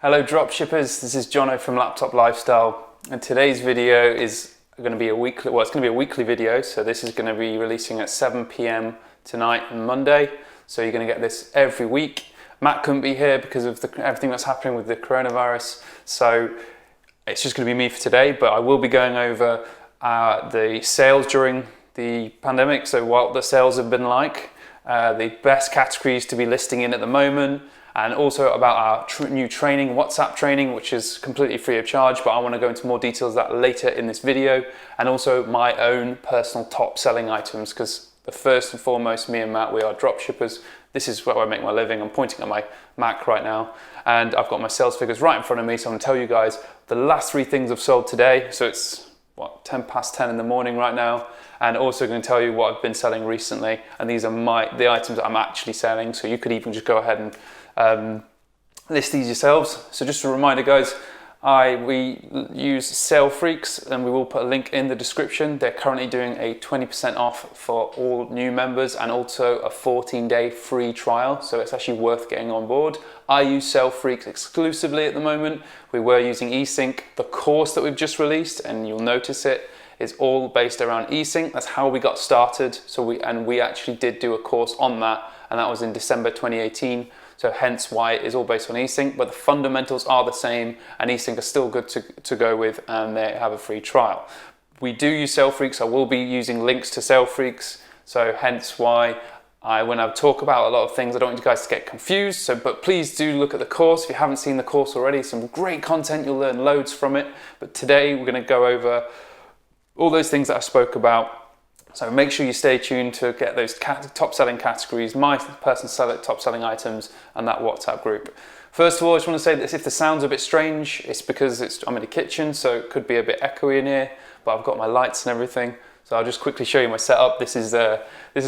Hello dropshippers, this is Jono from Laptop Lifestyle, and today's video is going to be a weekly, well, it's going to be a weekly video, so this is going to be releasing at 7 p.m. tonight and Monday, so you're going to get this every week. Matt couldn't be here because of everything that's happening with the coronavirus, so it's just going to be me for today, but I will be going over the sales during the pandemic, so what the sales have been like, the best categories to be listing in at the moment, and also about our new training, WhatsApp training, which is completely free of charge, but I want to go into more details of that later in this video, and also my own personal top selling items, because first and foremost, me and Matt, we are drop shippers. This is where I make my living. I'm pointing at my Mac right now, and I've got my sales figures right in front of me, so I'm going to tell you guys the last 3 things I've sold today. So it's, 10 past 10 in the morning right now, and also going to tell you what I've been selling recently, and these are the items that I'm actually selling, so you could even just go ahead and list these yourselves. So just a reminder guys, we use Sale Freaks, and we will put a link in the description. They're currently doing a 20% off for all new members, and also a 14-day free trial, so it's actually worth getting on board. I use Sale Freaks exclusively at the moment. We were using easync. The course that we've just released, and you'll notice it, is all based around easync. That's how we got started. So we actually did do a course on that, and that was in December 2018. So hence why it is all based on easync, but the fundamentals are the same, and easync are still good to go with, and they have a free trial. We do use Sale Freaks. I will be using links to Sale Freaks, so hence why when I talk about a lot of things, I don't want you guys to get confused. But please do look at the course if you haven't seen the course already. Some great content, you'll learn loads from it. But today we're going to go over all those things that I spoke about. So make sure you stay tuned to get those top selling categories, my personal top selling items, and that WhatsApp group. First of all, I just want to say that if the sound's a bit strange, it's because I'm in the kitchen, so it could be a bit echoey in here, but I've got my lights and everything. So I'll just quickly show you my setup. This is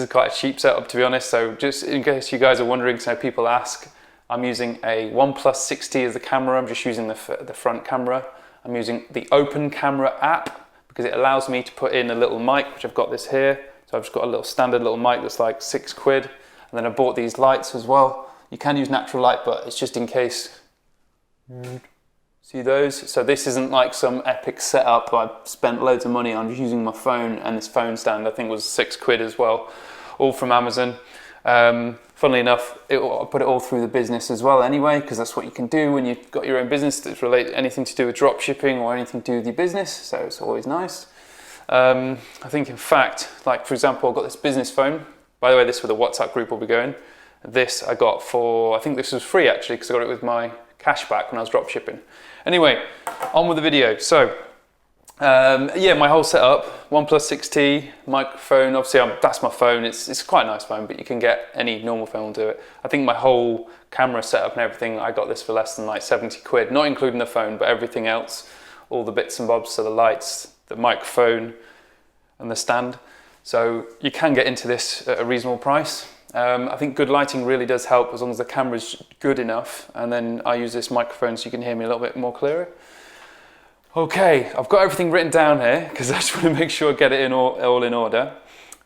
quite a cheap setup, to be honest. So just in case you guys are wondering, so people ask, I'm using a OnePlus 6T as the camera. I'm just using the front camera. I'm using the Open Camera app, because it allows me to put in a little mic, which I've got this here. So I've just got a little standard little mic that's like £6. And then I bought these lights as well. You can use natural light, but it's just in case. See those? So this isn't like some epic setup. I spent loads of money on just using my phone, and this phone stand I think was £6 as well, all from Amazon. Funnily enough, I put it all through the business as well anyway, because that's what you can do when you've got your own business that's related anything to do with drop shipping or anything to do with your business, so it's always nice. I think in fact, like for example, I've got this business phone. By the way, this is where the WhatsApp group will be going. This I got for, I think this was free actually, because I got it with my cashback when I was drop shipping. Anyway, on with the video. So yeah, my whole setup, OnePlus 6T, microphone, obviously that's my phone, it's quite a nice phone, but you can get any normal phone will do it. I think my whole camera setup and everything, I got this for less than like £70, not including the phone, but everything else, all the bits and bobs, so the lights, the microphone, and the stand. So you can get into this at a reasonable price. I think good lighting really does help, as long as the camera's good enough, and then I use this microphone so you can hear me a little bit more clearer. Okay, I've got everything written down here because I just want to make sure I get it all in order.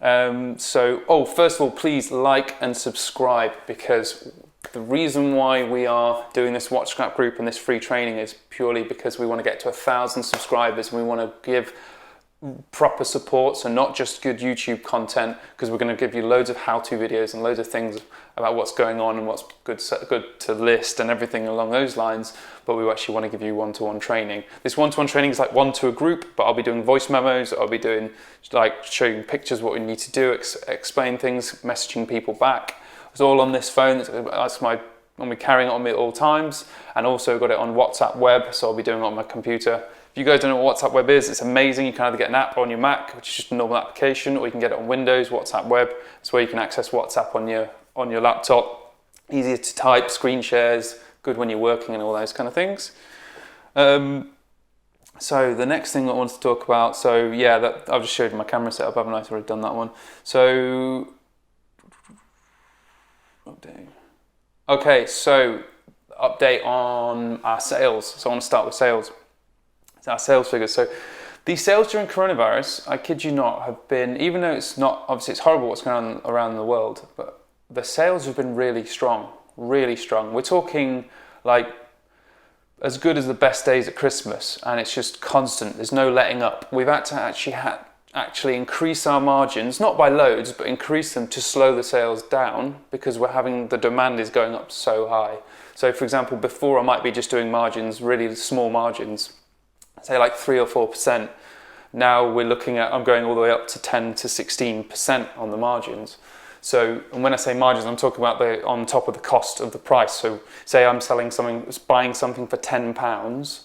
First of all, please like and subscribe, because the reason why we are doing this WhatsApp group and this free training is purely because we want to get to 1,000 subscribers, and we want to give proper support, so not just good YouTube content, because we're going to give you loads of how-to videos and loads of things about what's going on and what's good to list and everything along those lines, but we actually want to give you one-to-one training. This one-to-one training is like one to a group, but I'll be doing voice memos, I'll be doing like showing pictures what we need to do, explain things, messaging people back. It's all on this phone. I'll be carrying it on me at all times, and also got it on WhatsApp web, so I'll be doing it on my computer. If you guys don't know what WhatsApp web is, it's amazing. You can either get an app on your Mac, which is just a normal application, or you can get it on Windows, WhatsApp web. It's where you can access WhatsApp on your laptop. Easier to type, screen shares, good when you're working and all those kind of things. So the next thing I wanted to talk about, so yeah, I've just showed you my camera setup, haven't I? I've already done that one. So, okay, so update on our sales. So I want to start with sales. Our sales figures. So these sales during coronavirus, I kid you not, have been, even though it's not, obviously it's horrible what's going on around the world, but the sales have been really strong, really strong. We're talking like as good as the best days at Christmas, and it's just constant. There's no letting up. We've had to actually increase our margins, not by loads, but increase them to slow the sales down, because the demand is going up so high. So for example, before I might be just doing margins, really small margins, say like 3 or 4%. Now we're looking at, I'm going all the way up to 10 to 16% on the margins. So, and when I say margins, I'm talking about on top of the cost of the price. So say I'm buying something for £10,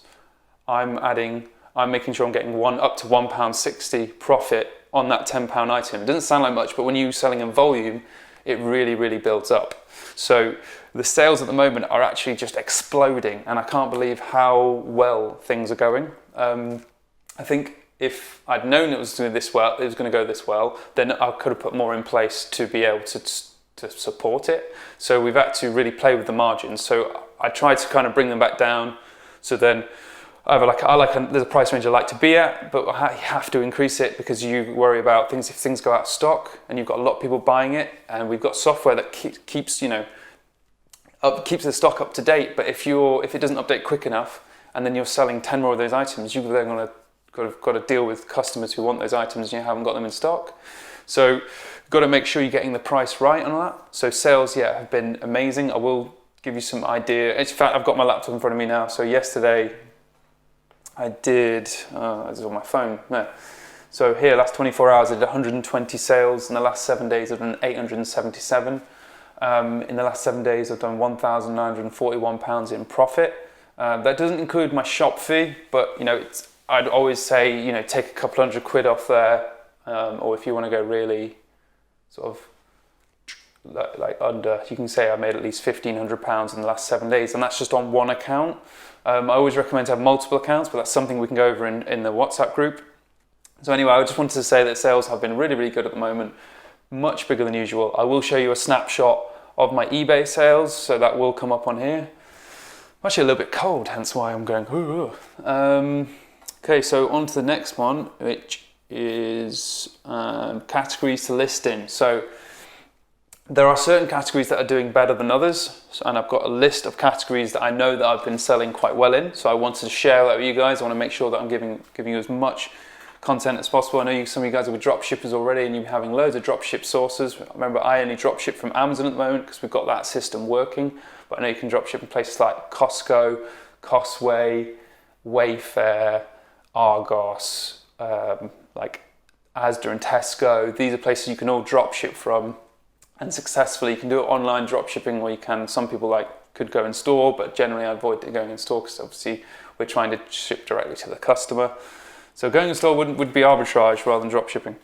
I'm making sure I'm getting up to £1.60 profit on that £10 item. It doesn't sound like much, but when you're selling in volume, it really, really builds up. So the sales at the moment are actually just exploding, and I can't believe how well things are going. I think if I'd known it was going to go this well, then I could have put more in place to be able to support it. So we've had to really play with the margins. So I tried to kind of bring them back down. So then there's a price range I like to be at, but I have to increase it because you worry about if things go out of stock and you've got a lot of people buying it, and we've got software that keeps the stock up to date. But if it doesn't update quick enough, and then you're selling 10 more of those items, you've then got to deal with customers who want those items and you haven't got them in stock. So you've got to make sure you're getting the price right on that. So sales, have been amazing. I will give you some idea. In fact, I've got my laptop in front of me now. So yesterday I did, it's on my phone. No. So here, last 24 hours, I did 120 sales. In the last 7 days, I've done 877. In the last 7 days, I've done £1,941 in profit. That doesn't include my shop fee, but I'd always say, take a couple £100 off there, or if you want to go really sort of like under, you can say I made at least £1,500 in the last 7 days, and that's just on one account. I always recommend to have multiple accounts, but that's something we can go over in the WhatsApp group. So anyway, I just wanted to say that sales have been really, really good at the moment, much bigger than usual. I will show you a snapshot of my eBay sales, so that will come up on here. I'm actually a little bit cold, hence why I'm going, ooh. Okay, so on to the next one, which is categories to list in. So there are certain categories that are doing better than others, and I've got a list of categories that I know that I've been selling quite well in. So I wanted to share that with you guys. I want to make sure that I'm giving you as much content as possible. I know some of you guys are with dropshippers already, and you're having loads of dropship sources. Remember, I only dropship from Amazon at the moment because we've got that system working. But I know you can dropship in places like Costco, Costway, Wayfair, Argos, like Asda and Tesco. These are places you can all dropship from, and successfully. You can do it online dropshipping, or some people could go in store, but generally I avoid going in store because obviously we're trying to ship directly to the customer. So going in store would be arbitrage rather than dropshipping.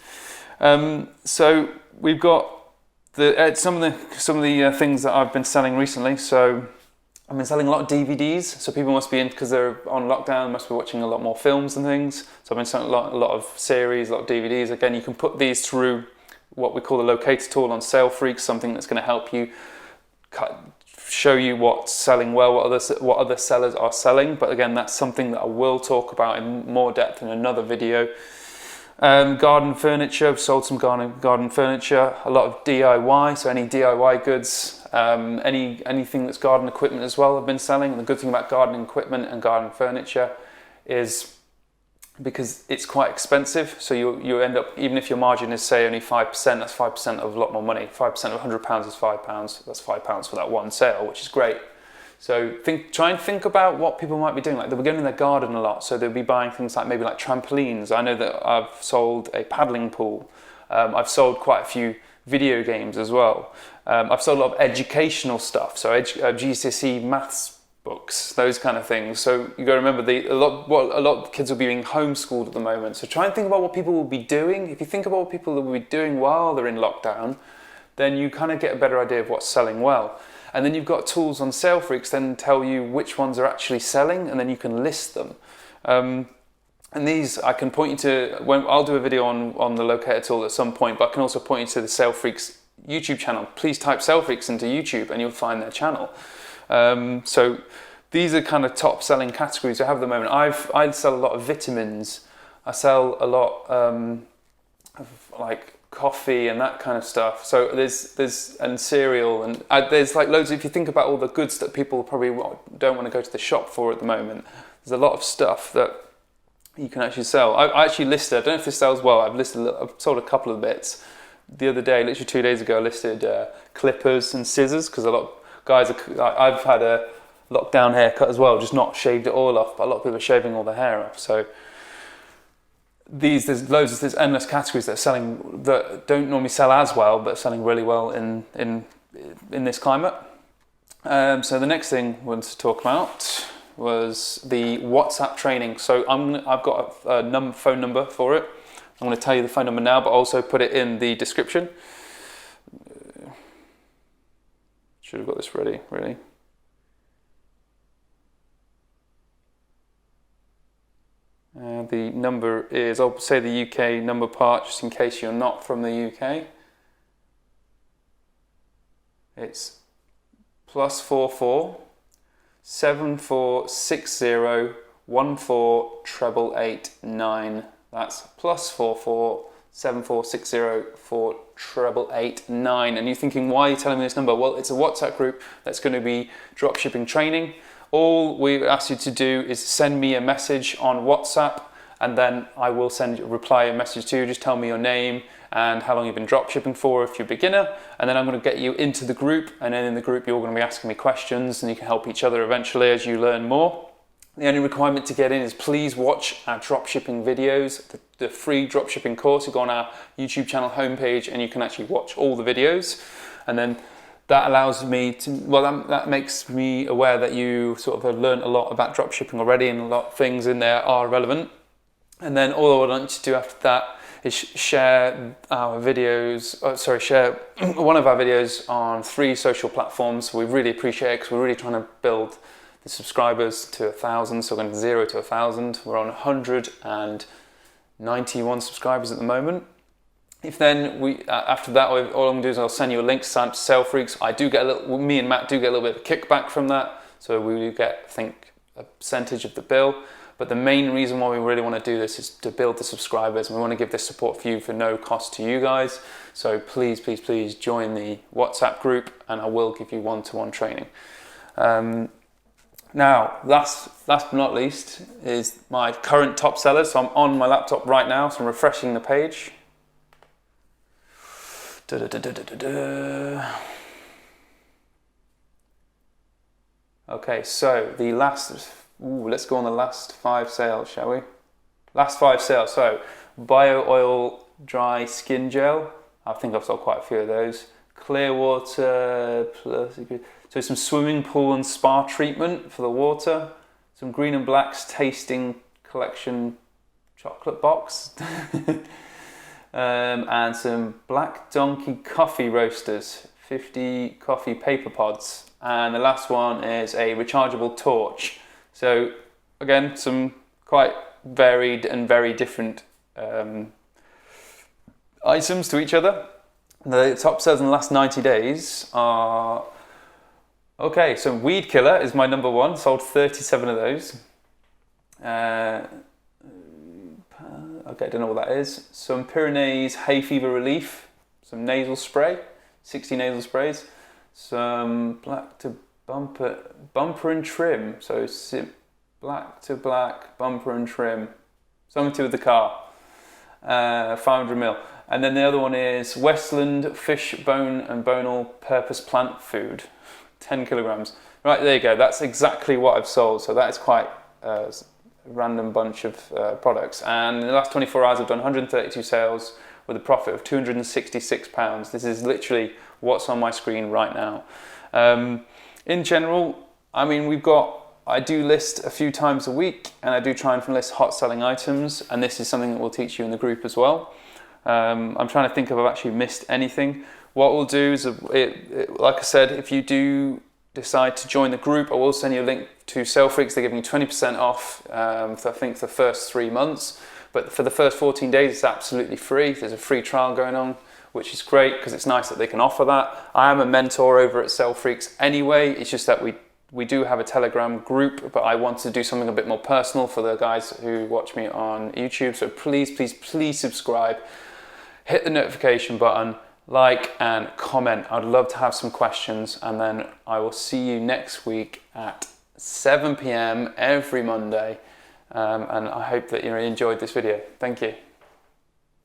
So we've got some of the things that I've been selling recently. So I've been selling a lot of DVDs, so people must be because they're on lockdown, must be watching a lot more films and things. So I've been selling a lot of series, a lot of DVDs. Again, you can put these through what we call the locator tool on Sale Freak, something that's going to help you show you what's selling well, what other sellers are selling. But again, that's something that I will talk about in more depth in another video. Garden furniture, I've sold some garden furniture, a lot of DIY, so any DIY goods, anything that's garden equipment as well I've been selling. And the good thing about garden equipment and garden furniture is because it's quite expensive, so you end up, even if your margin is say only 5%, that's 5% of a lot more money. 5% of £100 is £5, that's £5 for that one sale, which is great. So try and think about what people might be doing. Like they'll be going in their garden a lot, so they'll be buying things like maybe like trampolines. I know that I've sold a paddling pool. I've sold quite a few video games as well. I've sold a lot of educational stuff, so GCSE maths books, those kind of things. So you got to remember a lot of kids will be being homeschooled at the moment. So try and think about what people will be doing. If you think about what people will be doing while they're in lockdown, then you kind of get a better idea of what's selling well. And then you've got tools on Sale Freaks then tell you which ones are actually selling, and then you can list them. And these I can point you to, I'll do a video on the locator tool at some point, but I can also point you to the Sale Freaks YouTube channel. Please type Sale Freaks into YouTube and you'll find their channel. So these are kind of top selling categories I have at the moment. I sell a lot of vitamins. I sell a lot of like coffee and that kind of stuff. So there's and cereal, and there's like loads. If you think about all the goods that people probably don't want to go to the shop for at the moment, there's a lot of stuff that you can actually sell. I actually listed, I don't know if this sells well, I've sold a couple of bits. The other day, literally 2 days ago, I listed clippers and scissors, because a lot of guys, I've had a lockdown haircut as well, just not shaved it all off, but a lot of people are shaving all their hair off. So there's endless categories that are selling, that don't normally sell as well, but are selling really well in this climate. So the next thing we wanted to talk about was the WhatsApp training. So I've got a phone number for it. I'm going to tell you the phone number now, but also put it in the description. Should have got this ready, really. The number is, I'll say the UK number part, just in case you're not from the UK. It's +44 7460 14889. That's +44 7460 48889. And you're thinking, why are you telling me this number? Well, it's a WhatsApp group that's going to be dropshipping training. All we ask you to do is send me a message on WhatsApp, and then I will reply a message to you. Just tell me your name and how long you've been dropshipping for if you're a beginner, and then I'm going to get you into the group, and then in the group you're going to be asking me questions, and you can help each other eventually as you learn more. The only requirement to get in is please watch our dropshipping videos, the free dropshipping course. You go on our YouTube channel homepage and you can actually watch all the videos, and then that allows me to, that makes me aware that you sort of have learned a lot about dropshipping already, and a lot of things in there are relevant. And then all I want you to do after that is share our videos, share one of our videos on 3 social platforms. We really appreciate it, because we're really trying to build the subscribers to 1,000, so we're going from 0 to 1,000. We're on 191 subscribers at the moment. If then after that, all I'm going to do is I'll send you a link to sign up to Sale Freaks. Me and Matt do get a little bit of a kickback from that, so we do get, I think, a percentage of the bill. But the main reason why we really want to do this is to build the subscribers, and we want to give this support for you for no cost to you guys. So please, please, please join the WhatsApp group, and I will give you one-to-one training. Now, last but not least is my current top sellers. So I'm on my laptop right now, so I'm refreshing the page. Okay, so the last, let's go on the last 5 sales, shall we? Last 5 sales. So bio oil dry skin gel. I think I've sold quite a few of those. Clear water, so some swimming pool and spa treatment for the water. Some Green and Black's tasting collection chocolate box. And some Black Donkey coffee roasters, 50 coffee paper pods. And the last one is a rechargeable torch. So again, some quite varied and very different items to each other. The top sales in the last 90 days are, okay, so Weed Killer is my number 1, sold 37 of those. Okay, don't know what that is. Some Pyrenees hay fever relief, some nasal spray, 60 nasal sprays, some black to bumper and trim, so black to black bumper and trim, something to do with the car, 500ml. And then the other one is Westland fish bone and bone all purpose plant food, 10 kilograms. Right, there you go, that's exactly what I've sold, so that is quite random bunch of products. And in the last 24 hours I've done 132 sales with a profit of £266. This is literally what's on my screen right now. In general, I mean, I do list a few times a week, and I do try and list hot selling items, and this is something that we'll teach you in the group as well. I'm trying to think if I've actually missed anything. What we'll do is, like I said, if you do decide to join the group, I will send you a link to Sale Freaks. They're giving you 20% off for, I think, the first 3 months. But for the first 14 days, it's absolutely free. There's a free trial going on, which is great because it's nice that they can offer that. I am a mentor over at Sale Freaks anyway. It's just that we do have a Telegram group, but I want to do something a bit more personal for the guys who watch me on YouTube. So please, please, please subscribe. hit the notification button, like and comment. I'd love to have some questions, and then I will see you next week at 7 p.m. every Monday. And I hope that you enjoyed this video. Thank you.